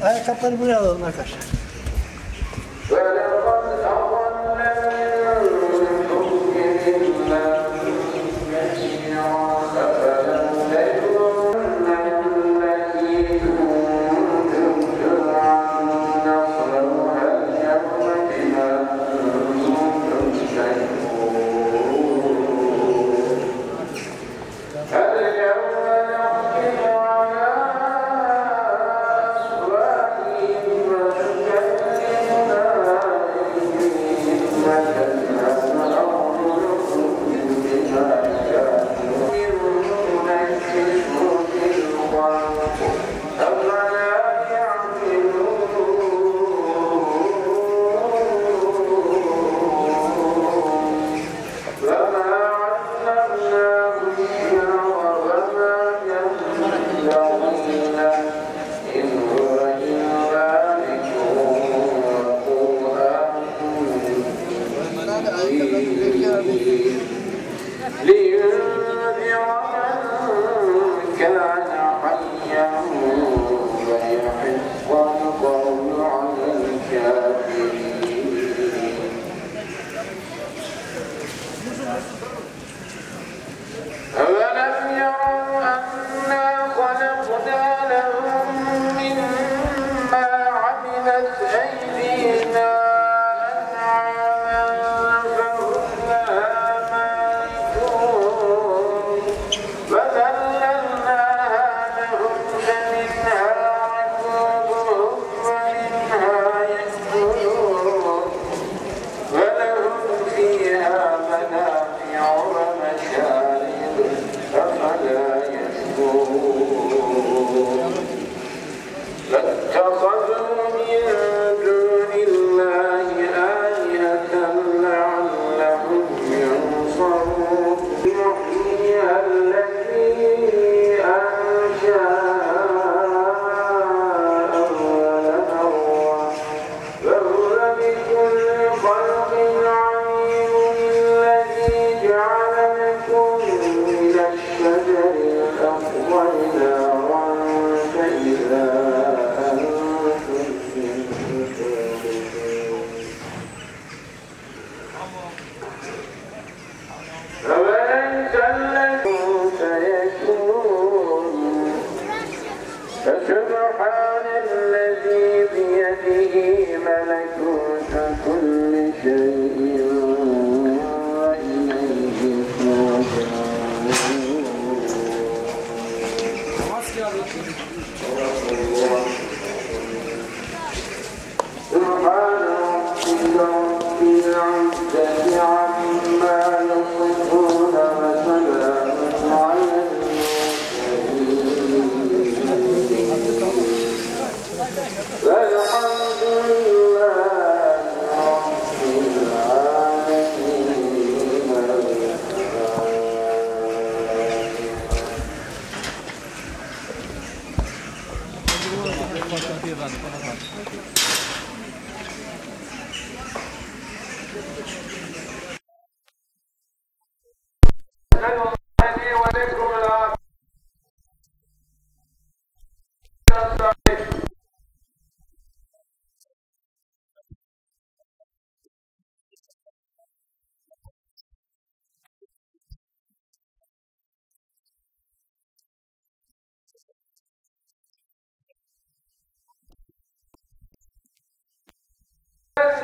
Ayakkabıları buraya alalım arkadaşlar.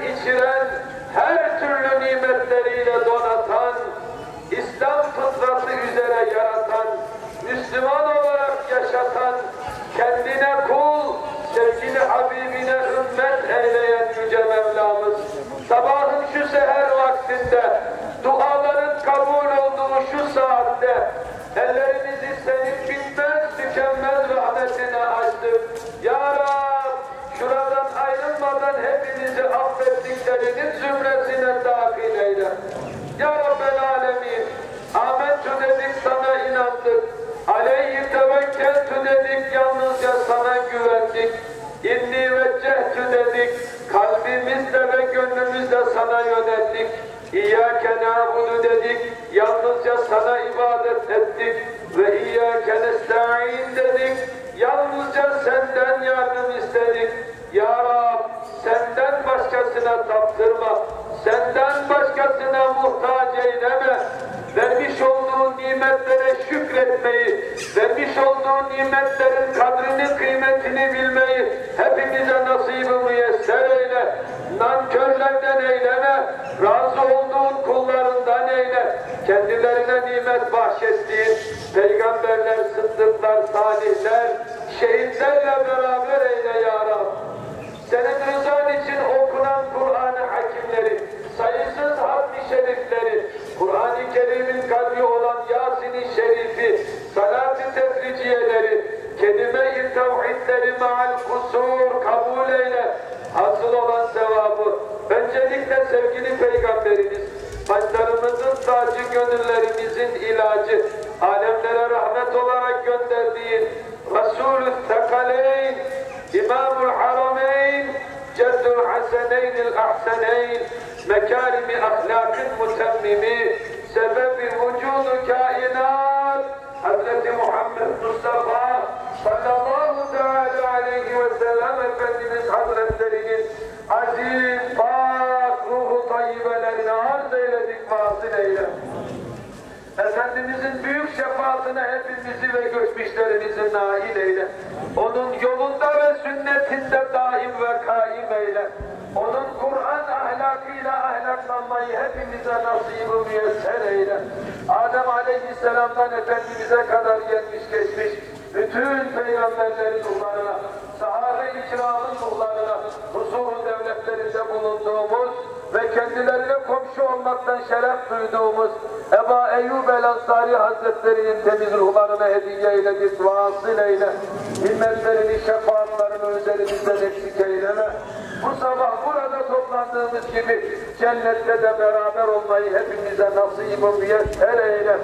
içiren, her türlü nimetleriyle donatan, İslam fıtratı üzere yaratan, Müslüman olarak yaşatan, kendine kul, sevgili Habibine ümmet eyleyen Yüce Mevlamız, sabahın şu seher vaktinde, duaların kabul olduğu şu saatte, ellerimizi sevip bitmez, tükenmez rahmetine açtık. Ya Rab, şuradan ayrılmadan hepinizi affettiklerinin zümresine dahil eyle. Ya Rabbel Alemin, Âmentü dedik, sana inandık. Aleyhi tevekkeltü dedik, yalnızca sana güvendik. İnni veccehtü dedik, kalbimizle ve gönlümüzle sana yöneldik. İyyâke nâbudu dedik, yalnızca sana ibadet ettik. Ve iyyâke nesta'in dedik, yalnızca senden yardım istedik. Ya Rab, senden başkasına taptırma, senden başkasına muhtaç eyleme. Vermiş olduğun nimetlere şükretmeyi, vermiş olduğun nimetlerin kadrini, kıymetini bilmeyi hepimize nasip-i müyesser eyle. Nankörlerden eyleme, razı olduğun kullarından eyle. Kendilerine nimet bahşettiğin peygamberler, sıddıklar, salihler, şehitlerle beraber eyle ya Rab. Senin rızan için okunan Kur'an-ı Hakimleri, sayısız haddi şerifleri, Kur'an-ı Kerim'in kalbi olan Yasin-i Şerifi, salat-ı tefriciyeleri, kelime-i tevhidleri meal kusur kabul eyle. Hasıl olan sevabı, öncelikle sevgili Peygamberimiz, başlarımızın tacı, gönüllerimizin ilacı, alemlere rahmet olarak gönderdiğin Resulü Thekaleyn, İmamul Harameyn, Ceddul Haseneynil Ahseneyn, Mekarimi ahlakın mutemmimi, sebebi vücudu kainat, Hazreti Muhammed Mustafa sallallahu teala aleyhi ve sellem Efendimiz Hazretlerinin aziz, pak, ruhu tayyibelerine arz eyledik, vasıl eyle. Efendimizin büyük şefaatine hepimizi ve geçmişlerimizi nail eyle. Onun yolunda ve sünnetinde daim ve kaim eyle. Onun Kur'an ahlakıyla ahlaklanmayı hepimize nasip-i müyesser eyle. Adem Aleyhisselam'dan Efendimiz'e kadar gelmiş geçmiş bütün peygamberlerin ruhlarına, sahabe-i kiramın ruhlarına, huzur devletlerinde bulunduğumuz ve kendilerine komşu olmaktan şeref duyduğumuz Ebu Eyyub el-Ansari Hazretleri'nin temiz ruhlarına hediye eyledik, vasıl eyle. Himmetlerini, şefaatlerini üzerimizden eksik eyleme. Bu sabah burada toplandığımız gibi cennette de beraber olmayı hepimize nasip-i müyesser eyle.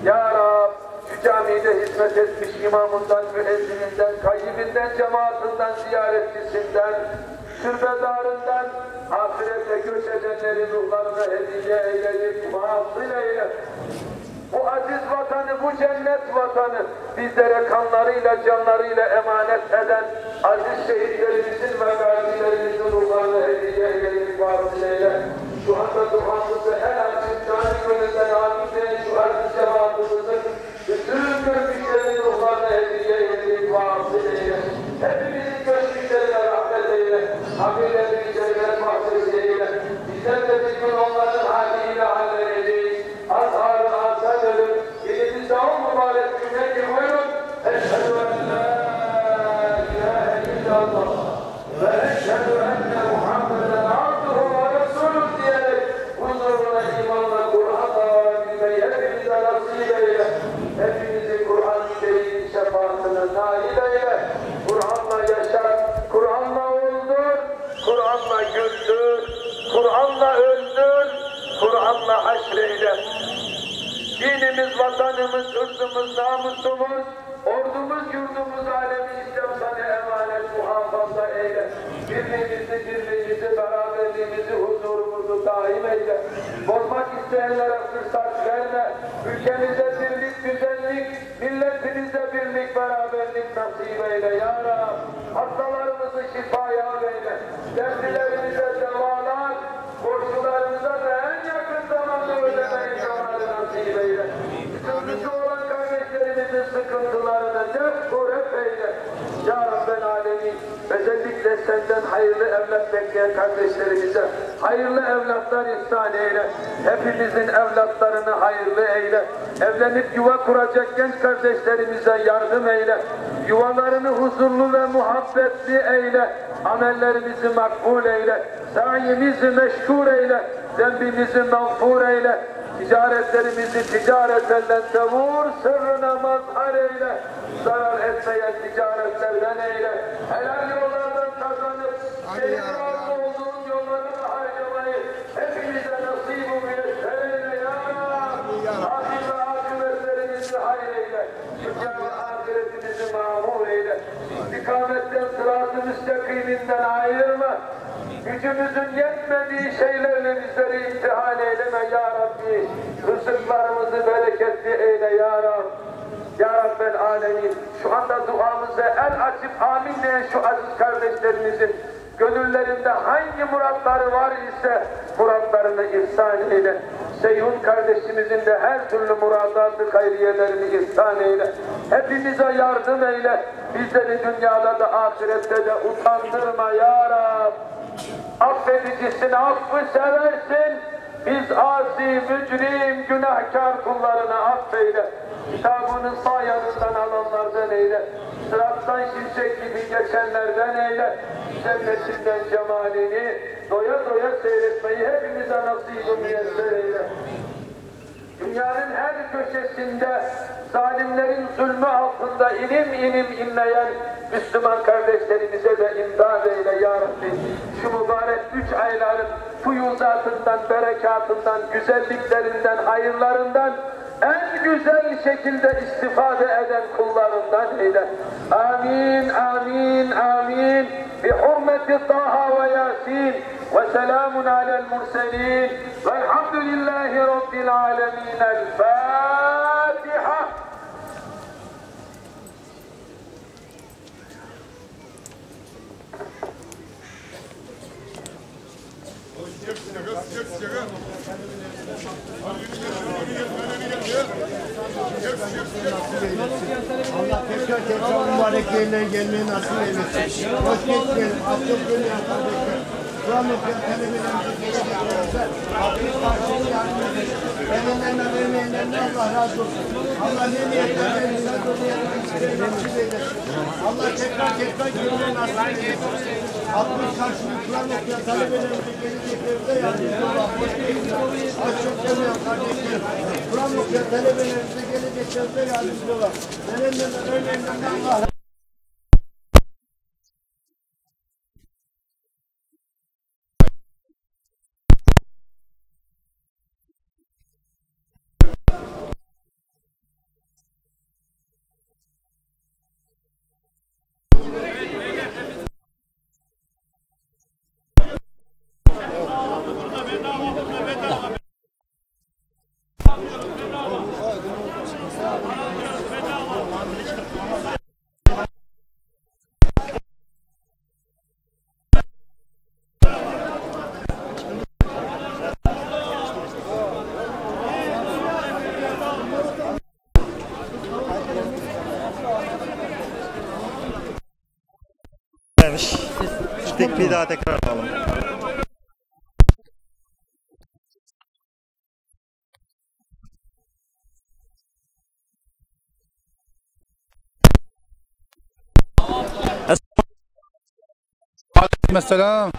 Ya Rab, şu camide hizmet etmiş imamından, müezzininden, kayyibinden, cemaatinden, ziyaretçisinden, türbedarından, ahirete göç edenlerin ruhlarına hediye eyledik, vasıl eyle. Bu aziz vatanı, bu cennet vatanı bizlere kanlarıyla, canlarıyla emanet eden aziz şehitlerimizin ve gazilerimizin ruhlarına hediye eyledik, vasıl eyle. Şu anda duamızı en aziz cani gönülden amin diyen şu aziz cemaatimizin bütün görmüşlerin ruhlarına hediye eyledik, vasıl eyle. Hepimizin görmüşlerine rahmet eyle. Habiblerini cennet bahçesi eyle. Bizler de bir gün onların haliyle halledeceğiz. Azhar-ı azad ölüm. Elimizde o mübarek günler ki buyurun. Eşhedü en la ilahe illallah ve eşhedü enne Muhammeden abduhu ve resulüh diyerek huzuruna imanla, Kur'an'la bilmeyi hepimize nasip eyle. Hepimizi Kur'an-ı Kerim'in şefaatine nail eyle. Kur'an'la yaşar, Kur'an'la öldür, Kur'an'la güldür, Kur'an'la öldür, Kur'an'la haşreyle. Dinimiz, vatanımız, ırzımız, namusumuz, ordumuz, yurdumuz, alemi İslam sana emanet, muhafaza eyle. Birliğimizi, dirliğimizi, beraberliğimizi, huzurumuzu daim eyle. Bozmak isteyenlere fırsat verme. Ülkemize birlik, güzellik, milletimize birlik, beraberlik nasip eyle ya Rab. Hastalarımızı şifaya eyle. Dertlerimize devalar, borçlularımıza da en yakın zamanda ödeme imkanları nasip eyle. Sıkıntısı olan kardeşlerimizin sıkıntılarını def eyle. Ya Rabbel Alemin, özellikle senden hayırlı evlat bekleyen kardeşlerimize hayırlı evlatlar ihsan eyle. Hepimizin evlatlarını hayırlı eyle. Evlenip yuva kuracak genç kardeşlerimize yardım eyle. Yuvalarını huzurlu ve muhabbetli eyle. Amellerimizi makbul eyle. Sayimizi meşgul eyle. Zembimizi mağfur eyle. Ticaretlerimizi ticareten tevur, sırrına mazhar eyle. Zarar etmeyen ticaretlerden eyle. Helal yollardan kazanıp senin razı olduğun yollarını harcamayı hepimize nasip-i müyesser eyle ya Rabbi. Ahir ve akıbetlerimizi hayır eyle. Dünya ve ahiretimizi mamur eyle. İstikametten, sırat-ı müstakiminden ayırma. Gücümüzün yetmediği şeylerle bizleri imtihan eyleme ya Rabbi. Rızıklarımızı bereketli eyle ya Rabbi. Ya Rabbel Alemin, şu anda duamıza el açıp amin diyen şu aziz kardeşlerimizin gönüllerinde hangi muratları var ise muratlarını ihsan eyle. Seyhun kardeşimizin de her türlü muradatı hayriyelerini ihsan eyle. Hepimize yardım eyle. Bizleri dünyada da ahirette de utandırma ya Rab. Affedicisin, affı seversin. Biz asi, mücrim, günahkar kullarını affeyle. Kitabının sağ yanından alanlardan eyle. Sırattan şimşek gibi geçenlerden eyle. Cennetinden cemalini doya doya seyretmeyi hepimize nasip-i müyesser eyle. Dünyanın her köşesinde zalimlerin zulmü altında inim inim inleyen Müslüman kardeşlerimize de imdad eyle ya Rabbi. Şu mübarek 3 ayların fuyuzatından, berekatından, güzelliklerinden, hayırlarından en güzel şekilde istifade eden kullarından eyle. Amin, amin, amin. Bi hurmeti Taha ve Yasin ve selamun alel murselin velhamdülillahi rabbil alemin. El Fatiha. Allah tekrar mübarek yerine gelmeyi nasip eylesin. Hoş geldin. Abdülgün kardeşler. Kur'an-ı Kerim'den geleceklerse Rabbimiz karşılığı yardım edin. Elinlerine vermeyenlerine Allah razı olsun. Allah ne niyetle verdiğine dolayı nasip eylesin. Allah tekrar gelmeyi nasip eylesin. Abdülgün karşılığı Kur'an-ı Kerim talebelerimize geleceklerse yardımcı olan hoş geldiniz. Aşık demeyen kardeşler. Kur'an-ı Kerim talebelerimize geleceklerse yardımcı olan. Elinlerine Allah Bir daha tekrar alalım. Aleykümselam.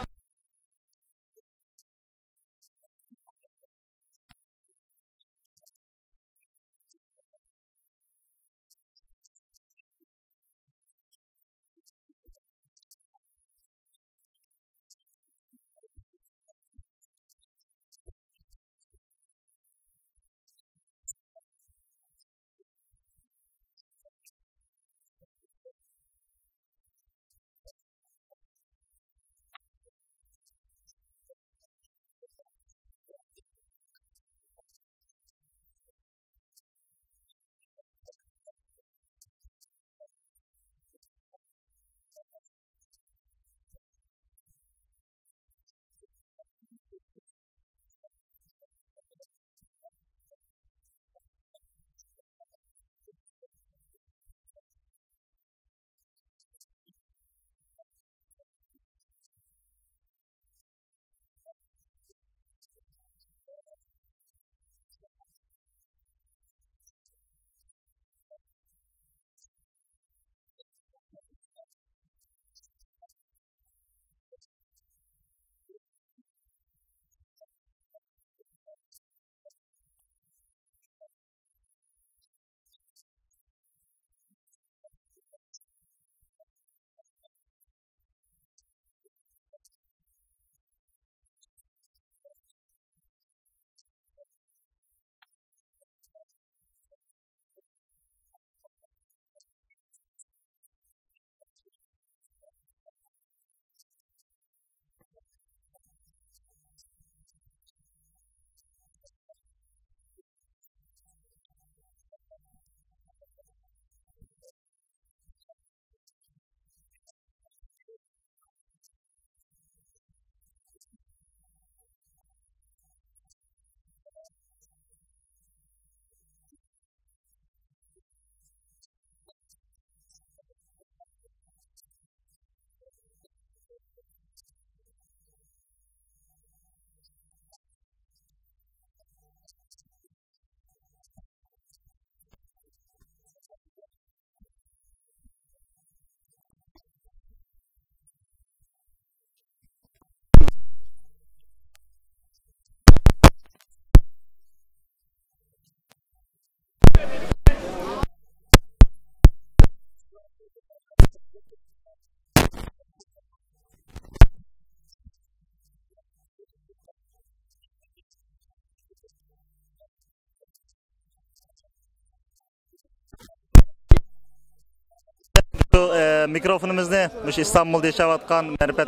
mikrofonimizni İstanbul'da yaşayotgan Mərifət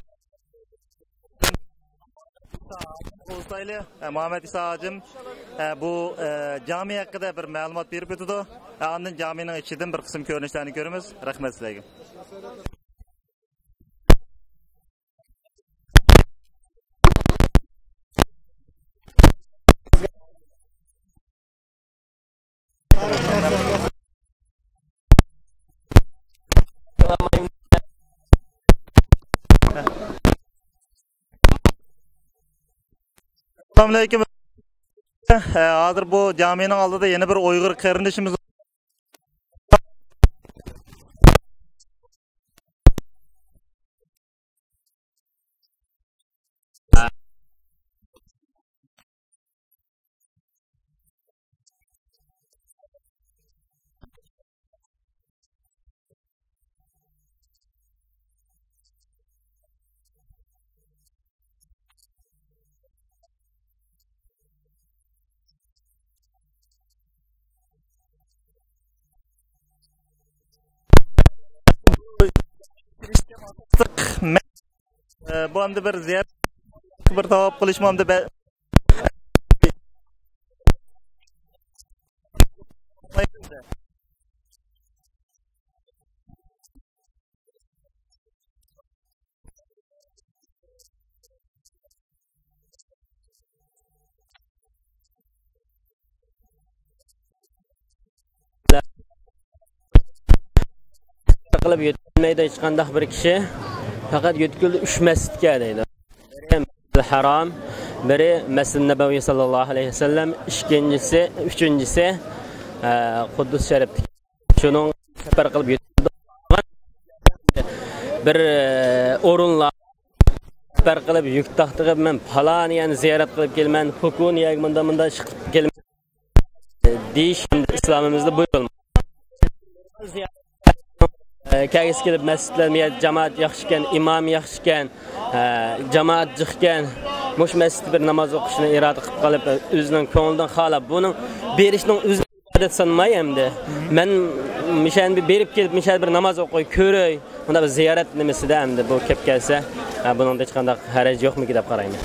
Ustaylı Muhammed İsa hacım bu cami hakkında bir malumat berip ötüdü. Andın caminin içinden bir kısım görünüşlerini görürüz. Rahmet sizlerge. Selamünaleyküm. Hazır bu caminin altında yeni bir Uygur kardeşimiz bu hamda bir ziyaret bir tavap kılışma hamda qilib yetmaydi hech qanday bir kishi faqat yetkildi 3 masjidga deydi. Biri Haram, biri Masjid Nabaviy sallallohu alayhi vasallam, ikkinchisi, uchinchisi Quddus Sharif. Shuning safar qilib yetdi. Bir o'rinlar safar qilib yuk taxtiga men Paloniyani ziyorat qilib kelman, Hukuniyaga munda chiqib kelman. Deyish islomimizda buyurilmoqda. Kagis kelib masjidlarga jamoat yaxshi ekan, imom yaxshi ekan, jamoat jiq ekan, mush masjidda bir namoz o'qishni iroda qilib qolib, o'zining ko'nglidan xolab, buning berishning o'zi ibodat sanmay endi. Men mishan bir berib kelib, mishan bir namoz o'qiy, ko'ray, unda bir ziyorat nimasida endi bu kelib kelsa, buning hech qanday haraj yo'qmi deb qarayman.